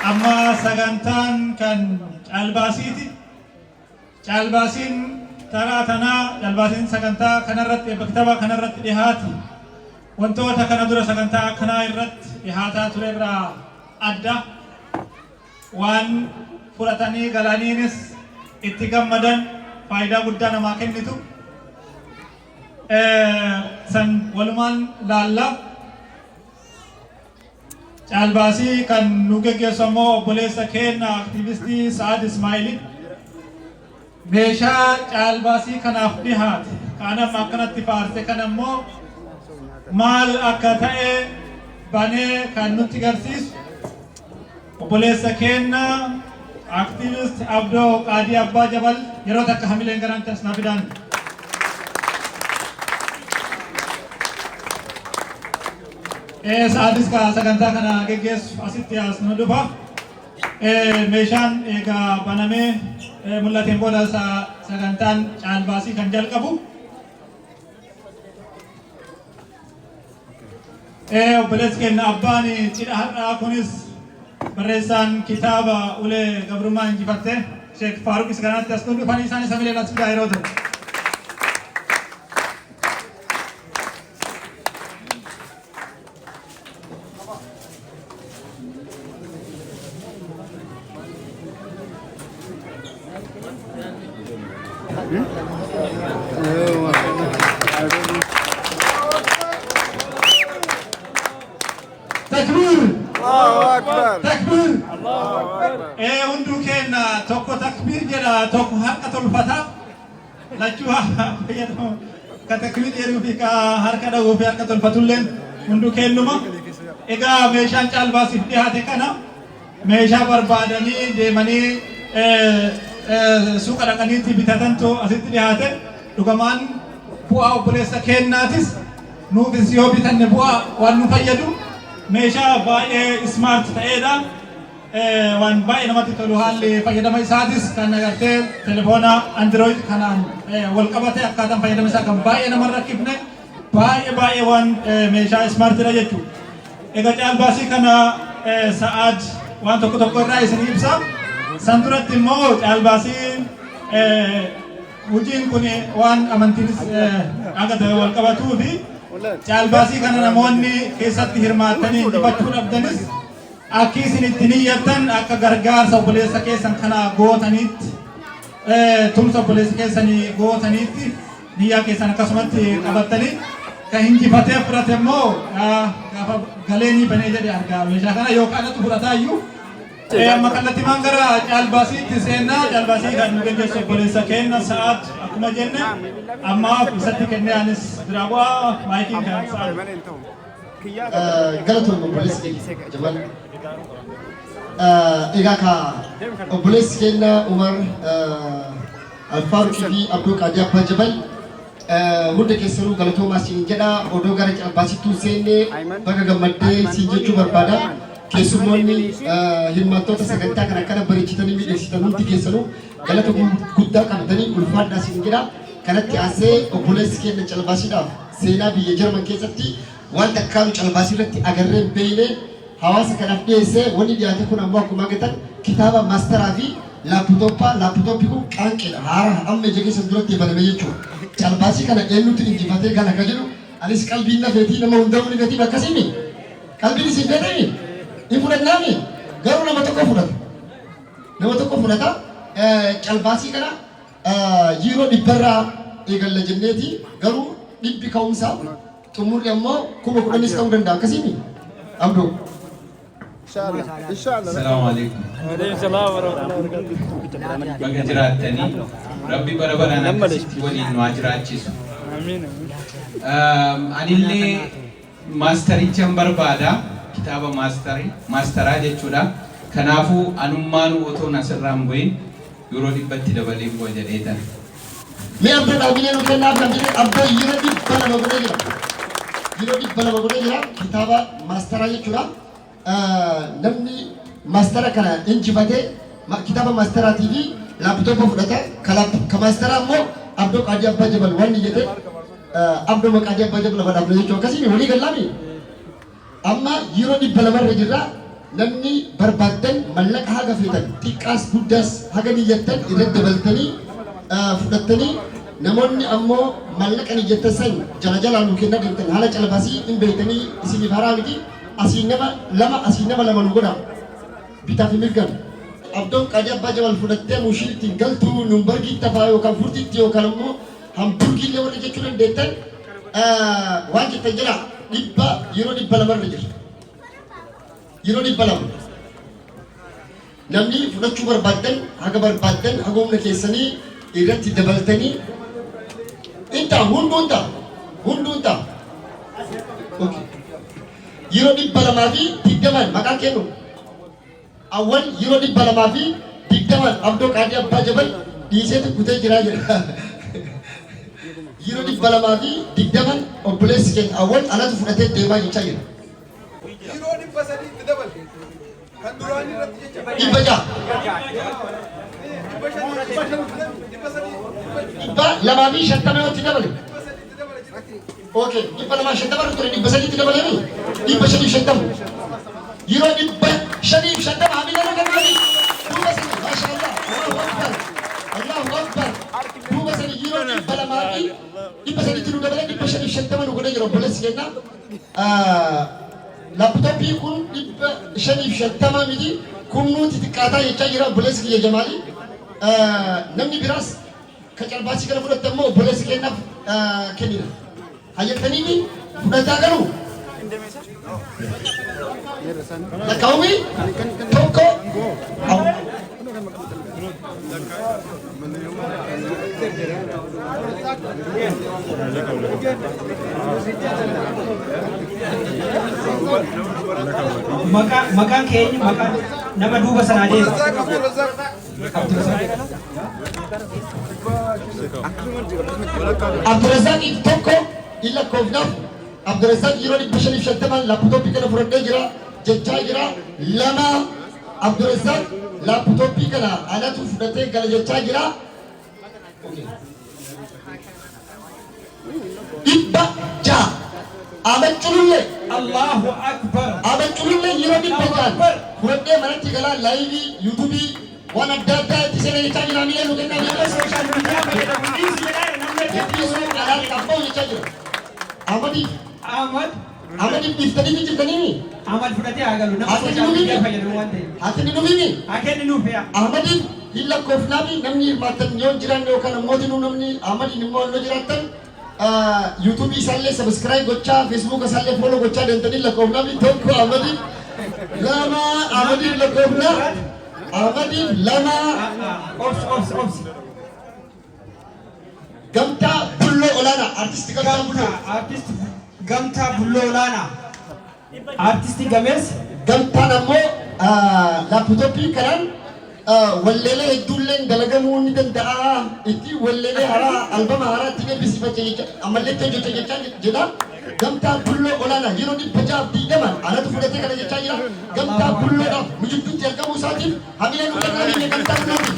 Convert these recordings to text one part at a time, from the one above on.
Amma sagantaan kan caalbaasiiti. Caalbaasiin taraa tanaa caalbaasiin sagantaa kanarratti bakka kanarratti dhihaati. Wantoota kana dura sagantaa kanaa irratti dhihaataa ture irraa adda. Waan fudhatanii galaniinis itti gammadan faayidaa guddaa namaa kennitu. San walumaan laalla. Caalbaasii kan nu geggeessu ammoo obboleessa keenya aktiivistii Sa'ad Ismaa'il. Meeshaa caalbaasii kanaaf dhihaate kaanam akkanatti faarse kan ammoo maal akka ta'e banee kan nutti garsiisu obboleessa keenya aktiivist Abdoo Qaadii Abbaa Jabal yeroo takka hamileen garaan tas na fidaan. Sa'adis ka sagantaa kana geggeessu asitti as nu dhufa. Meeshaan egaa banamee mul'ateen booda sagantaan caalbaasii kan jalqabu. Obboleessi keenya abbaan cidha har'aa kunis barreessaan kitaaba ulee gabrummaa injifatte Sheek Faaruq Iskanatti as nu dhufanii isaan isa mileen as fidaa yeroo ta'u. Takbir! Allahu Akbar! Takbir! Allahu Akbar! Hunduu keenya tokko takbir jedha tokko harka tolfata. Lachuu fayyadamu ka takbir jedhuu fi ka harka dhahuu fi harka tolfatulleen hunduu kennuma. Egaa meeshaan caalbaasiif dhiyaate kana meeshaa barbaadanii deemanii suuqa dhaqaniitti bitatantu asitti dhiyaate. Dhugamaan bu'aa obboleessa keenyaatis nuufis yoo bitanne bu'aa waan nu fayyadu. Meeshaa baay'ee smart ta'edha. Waan baay'ee namatti tolu haalli fayyadama isaatis kan agartee telefoona Android kanaan wal qabate akkaataan fayyadama isaa kan baay'ee nama rakkifne baay'ee waan meeshaa smartidha jechuudha. Egaa caalbaasii kana Sa'ad waan tokko irraa isin ibsa. San duratti immoo caalbaasiin hojiin kun waan amantiinis agate wal qabatuu fi caalbaasii kana namoonni keessatti hirmaatanii injifachuu dhabdanis akka isin itti niyyattan akka gargaarsa obboleessa keessan kana gootaniitti tumsa obboleessa keessanii gootaniitti niyyaa keessan akkasumatti qabattanii kan injifatee fudhate immoo gaafa galeenii banee jedhe argaa meeshaa kana yookaan atu fudhataayyuu amma kallattii mangara caalbaasiitti seennaa caalbaasii kan nu geggeessu obboleessa keenya Sa'ad akkuma jenne ammaaf isatti kennee anis biraa bu'aa maayikiin kan Sa'ad. Galatoon obboleessi Jabal. Egaa ka obboleessi keenya Umar Alfaaruqii fi Abdoo Qaadii Abbaa Jabal hunda keessanuu galatoomaa siin jedha odoo gara caalbaasiitti seennee bakka gammaddee siin jechuu barbaada. Keessummoonni hirmaattoota sagantaa kana akkana bareechitanii miidhagsitanii hundi keessanuu galata guddaa qabatanii ulfaadhaa siin jedha. Kanatti aansee obboleessi keenya caalbaasiidhaaf seenaa biyya Jarman keessatti waan takkaanu caalbaasii irratti agarree hin beekne hawaasa kanaaf dhiyeessee wanni dhiyaate kun ammoo akkuma agartan kitaaba maasteraa fi laaptooppii kun qaanqeedha haara amma ija keessan duratti baname jechuudha. Caalbaasii kana eenyutu injifatee gala ka jedhu anis qalbiin nafeetii nama hundaa ni gatii bakkasiimi qalbiin isin fedhanii in fudhannaami garuu nama tokko fudhata caalbaasii kana yeroo dhibbarraa eegalla jenneeti garuu dhibbi ka'umsaa xumurri ammoo 10,000 ta'uu danda'a akkasiimi Abdoo. Inshallah. Assalamu alaikum. Baga jiraatanii Rabbi bara baraan akkasitti waliin nu haa jiraachisu. Anillee maastarichaan barbaada kitaaba maastaraa jechuudha. Kanaafuu anummaan otoo asirraan bu'in yeroo 100 dabalee bu'a jedheetan. Mee Abdoo dhaabbilee nu kennaaf kan jedhe Abdoo yeroo 200 godhee jira. Yeroo 200 godhee jira kitaaba maastaraa jechuudha. Namni maastara kana injifatee kitaaba maasteraatii fi laaptooppii fudhata. Ka maasteraa immoo Abdoo Qaadii Abbaa Jabal wanni jedhee Abdoo Qaadii Abbaa Jabal badhaafne jechuudha. Akkasiin walii gallaami. Amma yeroo 200 irra jirra namni barbaadan mallaqa haga fitan xiqqaas guddaas haga niyyattan irratti dabaltanii fudhattanii namoonni ammoo mallaqa niyyattan san jala jalaan nu kennaa deemtan haala calbaasii hin beeytanii isiniif haraa miti asiin nama lama nu godha bitaa fi mirgan abdoon qaadii abbaa jabal fudhattee mushiitti galtuu numbargii tafaa yookaan furtiitti yookaan ammoo hamburgii illee warra jechuu dandeettan waan jettan jira yeroo 200 irra jira. Yeroo 200 namni fudhachuu barbaadan haga barbaadan haga humna keessanii irratti dabaltanii inta hunduunta okay yeroo 200 fi 20 maqaa kennu awwal yeroo 200 fi 20 abdoo qaadii abbaa jabal dhiiseetu kutee jiraa jedha yeroo 200 fi 20 obboleessi keenya awwal anatu fudhatee deemaa jechaa jira. Ibaja. Iba lama bi shantam yoo tidak boleh. Oke, iba lama shantam harus turun iba sadi tidak boleh ni. Iba sadi shantam. Yiro iba sadi shantam hamil ada kan ni? Dua sadi, masya Allah. Allahu Akbar. Dua sadi yiro iba lama bi iba sadi tidak boleh iba sadi shantam anu kena yiro boleh sekian. Laptopii kun shaniif shantama miti kun nuti xiqqaataa jechaa jira obboleessi kiyya Jamaali. Namni biraas ka calbaasii kana fudhatte immoo obboleessi kennaaf kennina. Hayyattanii fudhataa galu. Lakkaa'umi tokko. Makan kayaknya makan nama dua sana aja. Abdurrazak Toko illa Kovnaf Abdurrazak Yiro di Bashani Shantaman laptop kana furade jira jechaa jira lama Abdurrazak laptop kana anatu fudate gala jechaa jira ibba ja Abacululle Allahu Akbar. Abacululle Yiro di Bajan furade manati gala live YouTube wana data tisene jechaa jira ni lu kenna ni social media Ahmad iftadi ni jirtani ni Ahmad fudate agalu nama social media fayyadamu waan ta'eef. Hatini nufini Akenni nuufeya. Ahmad illa kofnabi namni matan yon jiran yo kana moti nu namni Ahmad ni mo no jiratan YouTube isalle subscribe gocha Facebook isalle follow gocha dentani la kofnabi tokko Ahmad lama Ahmad la kofna Ahmad lama Ops. Gamta Bullo Olana artist Gamta Bullo Artist Gamta Bullo Olana Artist Games Gamta namo laptopi kanan wallele hedduulleen dalagamuu ni danda'a itti wallele hara albama hara itti eebbisiifate ammallee hojjete jechaa jedha Gamta Bullo Olana yeroo 120 anatu fudhatee kana jechaa jira Gamta Bulloodhaaf mijibduutti argamuu isaatiif hamila nu kennaa Gamta Bullooti.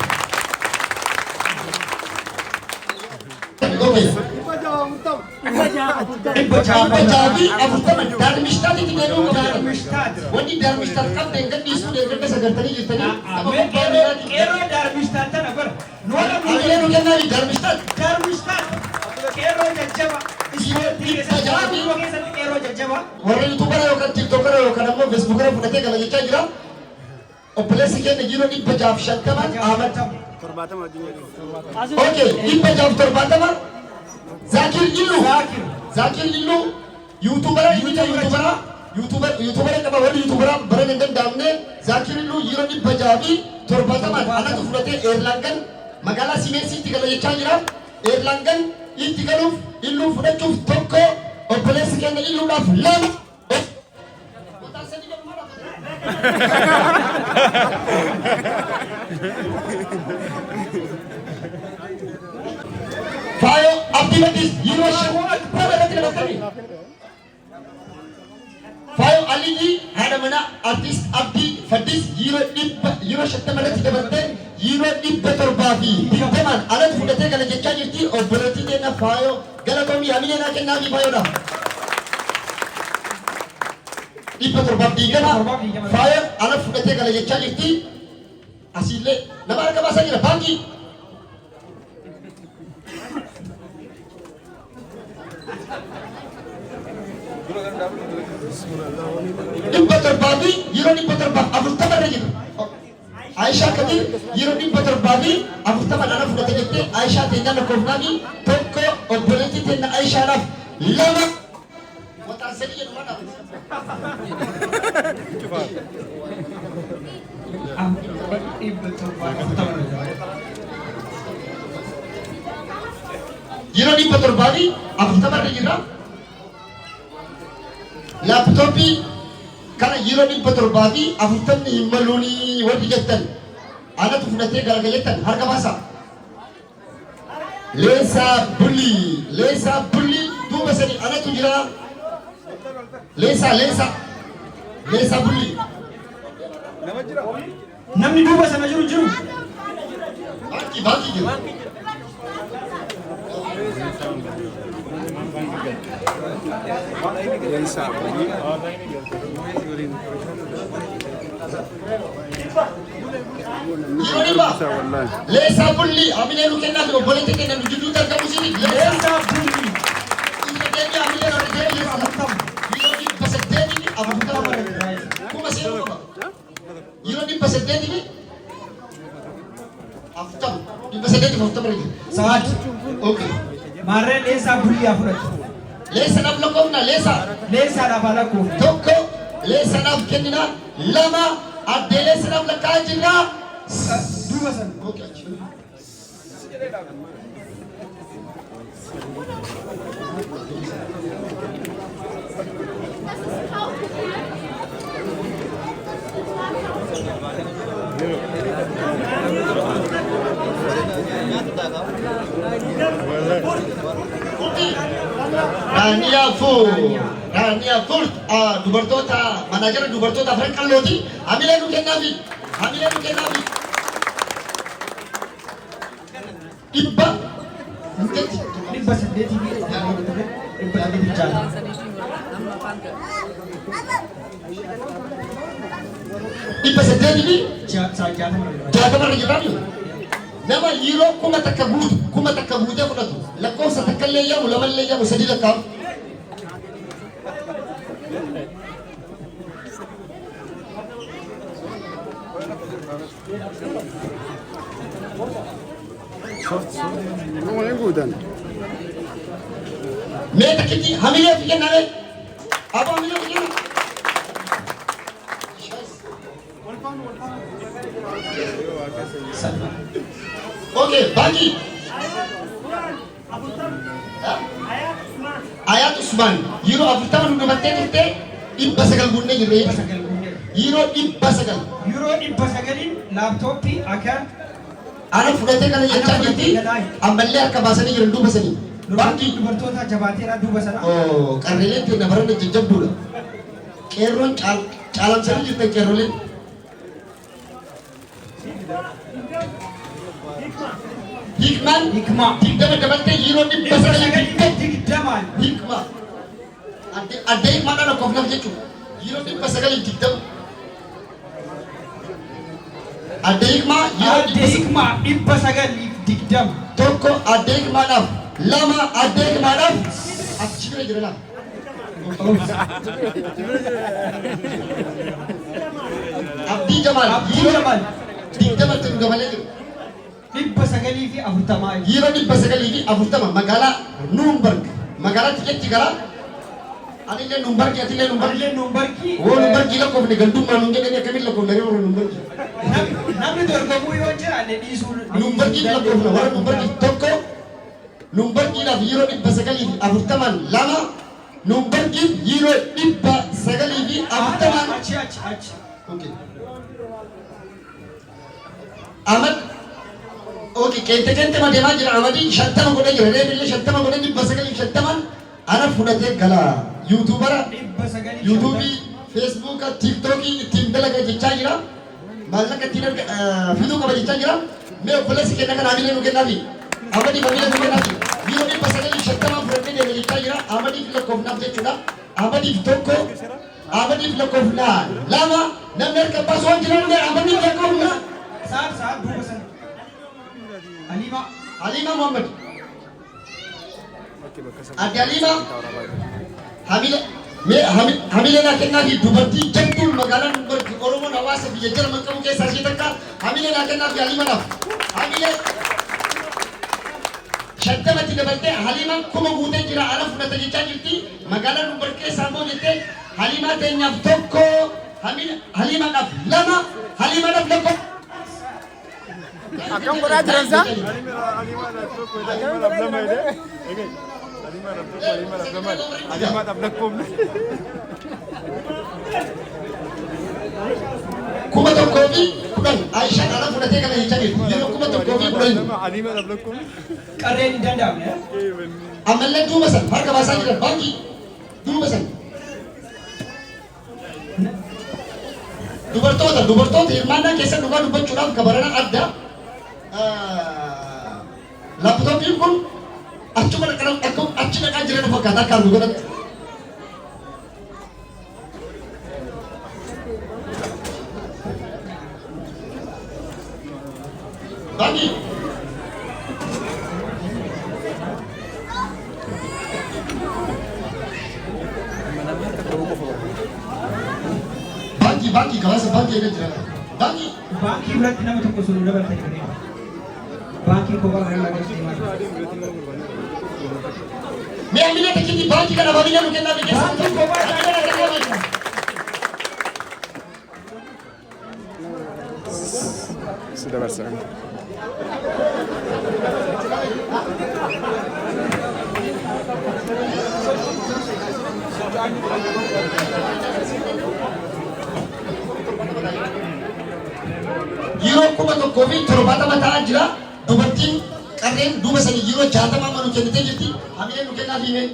Ibajabi afurtaman darmishtaati itti deebi'uu qabu. Wanni darmishtaat qabda hin gadhiisuu deeggarda sagantaanii jirtanii. Qeerroo darmishtaat tana bara. Amilee nu kennaa darmishtaat. Darmishtaat. Qeerroo jajjaba. Ispoortii keessatti qeerroo jajjaba. Warra yuutuubara yookaan tiiktookara yookaan ammoo feesbuukara fudhatee gala jechaa jira. Obboleessi keenya yeroo 150 Ahmad. Okay, 170 Zakir Illu YouTubera kaba wali YouTubera barang dengan damne Zakir Illu Yiro di Bajabi Torbataman anak tu fudate Erlangan Magala Simensi tiga lagi cahira Erlangan tiga Illu fudat cuf toko Obboleessi keenya Illu daf lam Fayo Abdi Badis Yiro Fayo Aliji ada mana artis Abdi Fadis Yiro Shaktamana tidak berten Yiro Torbabi Teman alat fudate kalau jecah jirti obboleti dena Fayo gala kami amine na kenna bi Fayo dah dhibba torbaaf diigama faaya ala fudhatee gala jechaa jirti asiillee nama harka baasaa jira baankii dhibba torbaafi yeroo dhibba torbaaf 40 irra jira Aisha Kadir yeroo dhibba torbaafi 40 ala fudhatee jettee Aisha teenya lakkoofnaani tokko obboleettii teenya Aishaadhaaf lama wataan sadii jedhu mana yeroo dhibba torbaafi 40 irra jira laptopii kana yeroo dhibba torbaafi 40 hin maluuni warri jettan anatu fudhatee galagalettan harka baasa leesa bulli duuba sadi anatu jira leesa bulli namni duuba sana jiru baanki jiru leesa bulli amine lu kenna ko bolete kenna lu jiddu tar kamu sini leesa bulli ina denya amine lu denya leesa mutam yiro di pasedeni ni abuta kuma sini ko yiro di pasedeni ni aftam di pasedeni aftam lagi saat okay mare leesa bulli afurat leesa nab lokona leesa na balako tokko leesa nab kenina lama adde leesa nab lakajira duuba sana okay Rania Furt dubartoota manajara dubartoota afran qallooti hamilee nu kennaafi dhibba saddeetii jaala dhibba saddeetii jaatamarra jiraamu nama yeroo kuma takka guutee fudhatu lakkoofsa takka illee yaamu lama illee yaamu sadii lakkaa'u mee takkiti hamilee fi kenname aboo hamilee fi kenna okay bagi ayat Usman yiro afurtama nu dubattee turte dhibba sagal gunnee jirre yiro dhibba sagalin laaptooppii akka ana fudhatee kana jechaa jirti ammallee harka baasanii jiran duuba sanii baankii dubartoota jabaateera duuba sana qarreeleen teenya baranna jajjabduudha qeerroon caalamsanii jirtan qeerroleen hikma digdama dabalte yeroo dhibba sagal digdamaan hikma adda hikmaadhaan lakkoofnaaf jechuudha yeroo dhibba sagal digdama adda hikmaa yeroo dhibba sagal digdama tokko adda hikmaadhaaf lama adda hikmaadhaaf achi bira jira lama Abdii Jamal digdamatti nu dabalee jiru dhibba sagalii fi afurtamaa yeroo dhibba sagalii fi afurtama magaalaa Nuumbarg magaalaa Tikeetti gara anillee Nuumbargi atillee Nuumbargi Nuumbargi lakkoofne gandummaa nuun jedhanii akkamiin lakkoofne warra Nuumbargi namni dorgomuu yoo jiraanne dhiisuu Nuumbargi lakkoofne warra Nuumbargi tokko Nuumbargiidhaaf yeroo dhibba sagalii fi afurtamaan lama Nuumbargiif yeroo dhibba sagalii fi afurtamaan achi okay Ahmad okay kente madeemaa jira Ahmadi shantama godhee jira reebillee shantama godhee dhibba sagalii fi shantamaan ana fudhatee gala yuutuubara yuutuubii feesbuuka tiiktookii ittiin dalaga jechaa jira maallaqa ittiin fiduu qaba jechaa jira mee obboleessi kenna kana hamilee nu kennaafi Ahmadi hamilee nu kennaafi yeroo dhibba sagalii fi shantamaan fudhatee deeme jechaa jira Ahmadiif lakkoofnaaf jechuudha Ahmadiif tokko Amaniif lakkoofnaa lama namni harka baasuu waan jiran amaniif lakkoofnaa. Saat duuba san. Halima Muhammad. Ati Halima. Hamile naa kennaa fi dubartii jabduun magaalaan Oromoon hawaasa biyya Jarman qabu keessaa ishee takka hamile naa kennaa fi Halimadhaaf. Hamile shantamatti dabaltee Halimaan kuma guutee jira ala fudhata jechaa jirti. Magaalaan Umbar keessaa immoo jettee Halimaa teenyaaf tokko Halimadhaaf lama Halimadhaaf tokko. Akkam godhaa jiran isaa? Kuma tokkoo fi kudhan Aishaan ala fudhatee kana jechaa jirti. Yeroo kuma tokkoo fi kudhan. Qarreen hin danda'amne. Ammallee duuba san harka baasaa jiran baankii duuba san. Dubartoota hirmaannaa keessa dhugaa dubbachuudhaaf gabarana adda. Laaptooppiin kun achi dhaqaa jiran fakkaata akka argu godhatti. Baankii. Baankii gabaasa baankii eegaa jira. Baankii biratti nama tokko sun dabaltee jireenya. Baankii kophaa irraa agarsiisa. Mee amina takkiitti baankii kana baabila nu kennaa beekeessa. Baankii kophaa irraa agarsiisa. Sudah bersama. Yeroo kuma tokkoo fi torbaatama ta'aa jira. Dubartiin qarreen duuba sanii yeroo 60 amma nu kennitee jirti. Hamilee nu kennaa fi himee.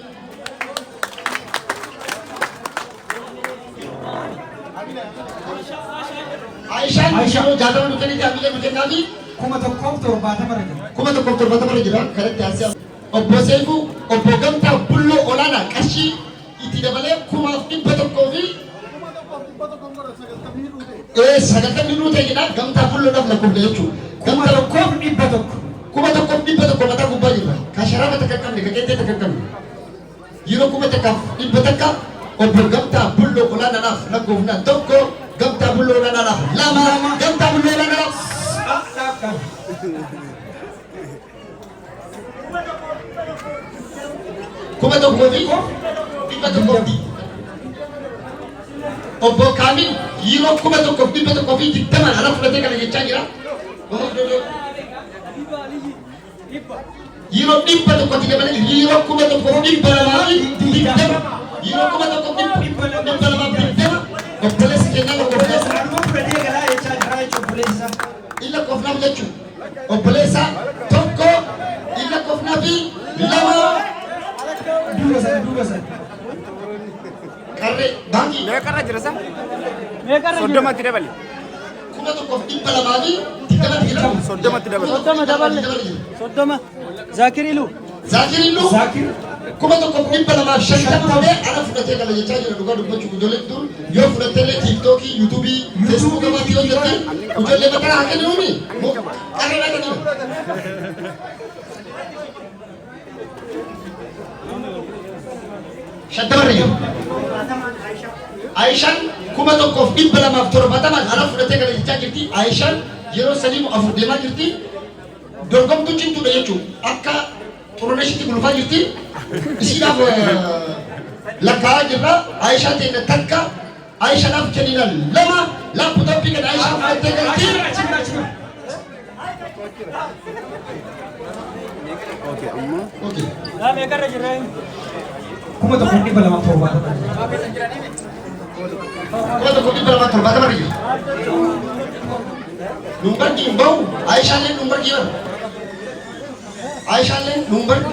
Aishaan yeroo 60 nu kennitee hamilee nu kennaa fi Kuma tokkoof 70 irra jira. kuma tokkoof 70 irra jira. Kanatti asii obbo Seefu obbo Gamtaa Bulloo Olaanaa qarshii itti dabalee 1,100 fi 90 nuute jedha Gamtaa Bulloodhaaf lakkoofne jechuudha. Kuma tokkoof 100. Kuma tokkoof 100 mataa gubbaa jirra. Kasharaba takka qabne kaqeettee takka qabne. Yeroo kuma takkaaf 100 obbo Gamtaa Bulloo Olaanaadhaaf lakkoofna tokko Gamtaa Bulloo Olaanaadhaaf lama Gamtaa Bulloo Olaanaadhaaf. Kuma tokkoo fi 100 obbo Kaamil yeroo kuma tokkoof 100 fi 20 ala fudhatee kana jechaa jira. Yeroo 100 dabalee yeroo kuma tokkoof 200 fi 20 yeroo kuma tokkoof 200 obboleessi kennaa obboleessa illa qofnaaf jechuudha. Obboleessa tokko illa qofnaa fi lama Duuba san. qarree baankii. Meeqarra jira isaa? Soddomatti dabali. Kuma tokkoof 200 fi 20 jira. Soddomatti dabali. Soddoma. Zakirilu. Zakirilu. Kuma tokkoof 250 ta'ee ala fudhatee kana jechaa jira dhugaa dubbachuuf ijoolleen dur yoo fudhatteellee tiiktookii, yuutuubii, feesbuuka irratti yoo jirti ijoollee maqaa haa kennuuni. Qarree haa kennuuni. Shaddabarri jiru. Aishaan kuma tokkoof 270 ala fudhatee kana jechaa jirti. Aishaan yeroo sadii afur deemaa jirti. Dorgomtuu cimtuudha jechuudha. Akka xuruneeshitti gulufaa jirti. Isiidhaaf lakkaa'aa jirra. Aishaa ta'e takka Aishaadhaaf kennina lama laaptooppii kan Aishaa fudhattee galti. Oke, amma. Okay. Meeqarra jirra? Kuma tokkoof 270. Kuma tokkoof 270 jiru. Numbarki hin bahu Aishaalleen numbarki jiru. Aishaalleen numbarki.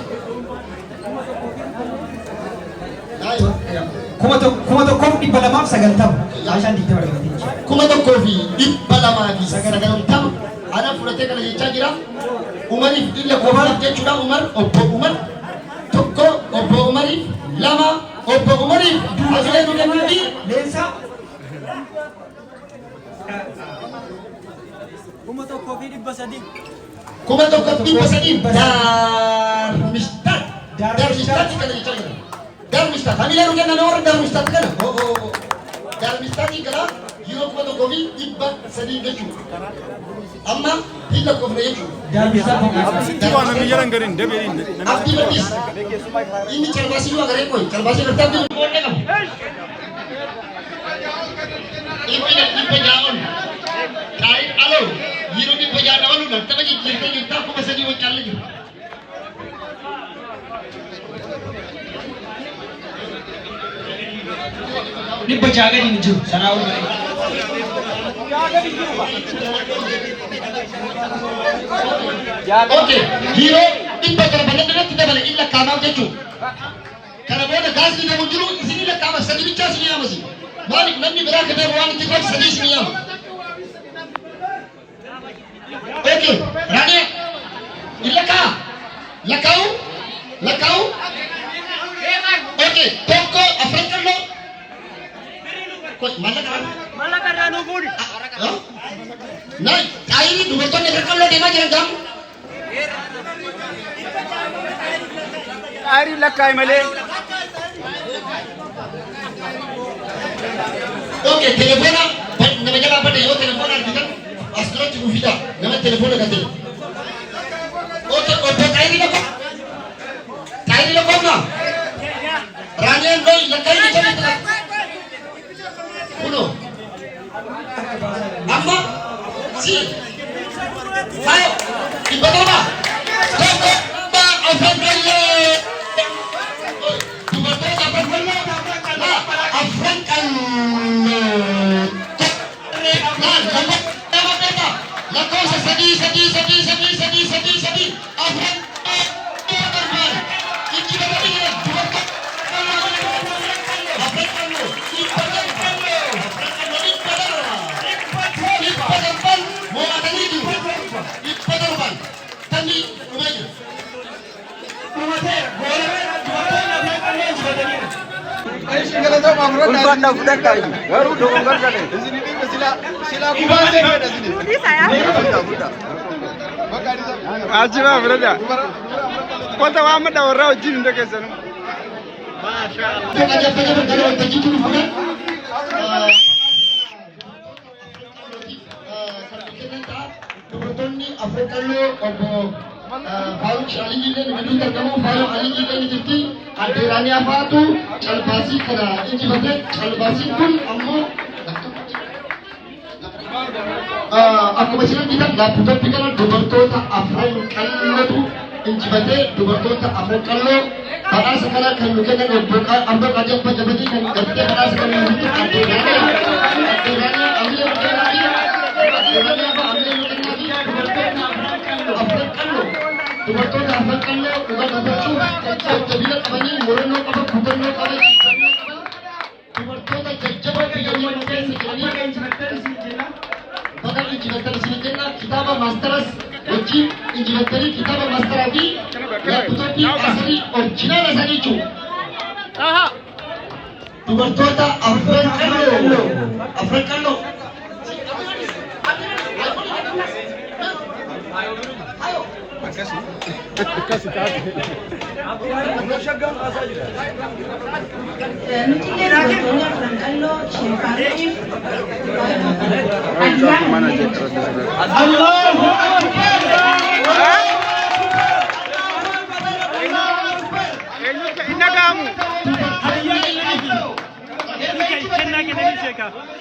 Kuma tokkoof 290. Aishaan 20 argattee. Kuma tokkoo fi 290 ana fudhatee kana jechaa jira. Umariif illa qofaaf jechuudha. Obbo Umar tokko obbo Umariif lama obbo Umariif asilee nu kennuu fi Leensa Kuma tokkoo fi dhibba sadii. Kuma tokko dhibba sadii Darmstadt. Darmstadt kana jechuudha. Darmstadt. Hamilee nu kennan warra Darmstadt kana. Darmstadt kana yeroo kuma tokkoo fi dhibba sadii jechuudha. Amma hidda kofne jechuudha. Sitti waan namni jalan gariin dabeerin. Abdii Badis. Inni calbaasii yoo agaree koyi. Calbaasii gartaa biyya boodde qabu. Dhibba jaa'oon. Taa'in aloo. Yeroo dhibba ja'a dabaluudhaan tapha jijjiirtee jirtaa kuma sadii wajjaalle jiru. dhibba ja'a gadi hin jiru sanaa ol malee. Okay, yeroo dhibba torbaadhaan irratti dabale inni lakkaa'amaaf jechuudha. Kana booda gaasni deemu jiru isin lakkaa'ama sadii bichaa isin yaamasi. Maaliif namni biraa kan darbu waan itti qabu sadii isin yaama. Okay, Rania, ilaka, lakau. Okay, toko African lo. Kau mana kan nubur? Nah, ini dua tahun African lo dia macam kamu. Ari lakai male. Okay, telefona, nama jalan apa deh? Telefona kita. Astra cukup vida, nama telepon ganti. Oke, kain ini lo kau nak? Ranian boy, kain ini cari tu. Kuno. Apa? Si. Ayo, ibadah apa? Stop, Afan Kalle. Ibadah Afan Kalle. Afan Kalle. La cosa sedih. Afan Kalle. Iki berarti ya. Afan Kalle. Mau ada ni tu. Ibadah Tani umaju. Ulfan dah sudah kaya. Baru dongkar kali. Sila Ajima brother. Kota wa amma da warra jin da kai sanu. Masha Faru Ali jillen video terkamu Faru Ali jillen jirti adirani apa tu calbasi kena ini betul calbasi pun ammo aku masih kita nggak butuh pikiran dubartoota Afran Kallo tu ini betul dubartoota Afran Kallo pada sekarang kan mungkin kan bukan ambil kajian pejabat kan kerja pada sekarang itu adirani ambil lagi adirani apa ambil lagi dubartoota Afran Kallo dubartoota Afran Kallo bukan apa tu jadi apa ni murno apa bukan apa dubartoota jajjaba biyyoonni maqaan sejaranii bakal injibattari sini jenna kitaaba maastaras wajjin injibattari kitaaba maastaraa fi laaptooppii asii orjinaala isaanii jechuudha. Dubartoota Afran Kallo.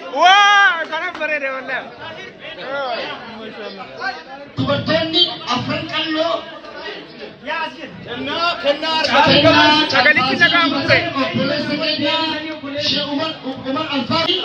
Wah, karena beredar benar. Dubartoonni Afran Kallo. Sagale kita kamu deh. Umar Alfari.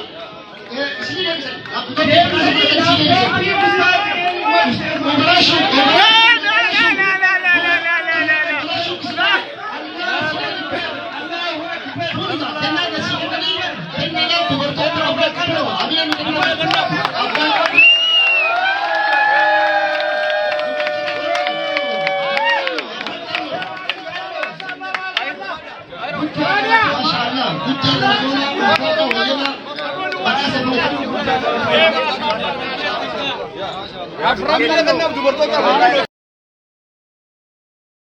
Amma kana dubartoota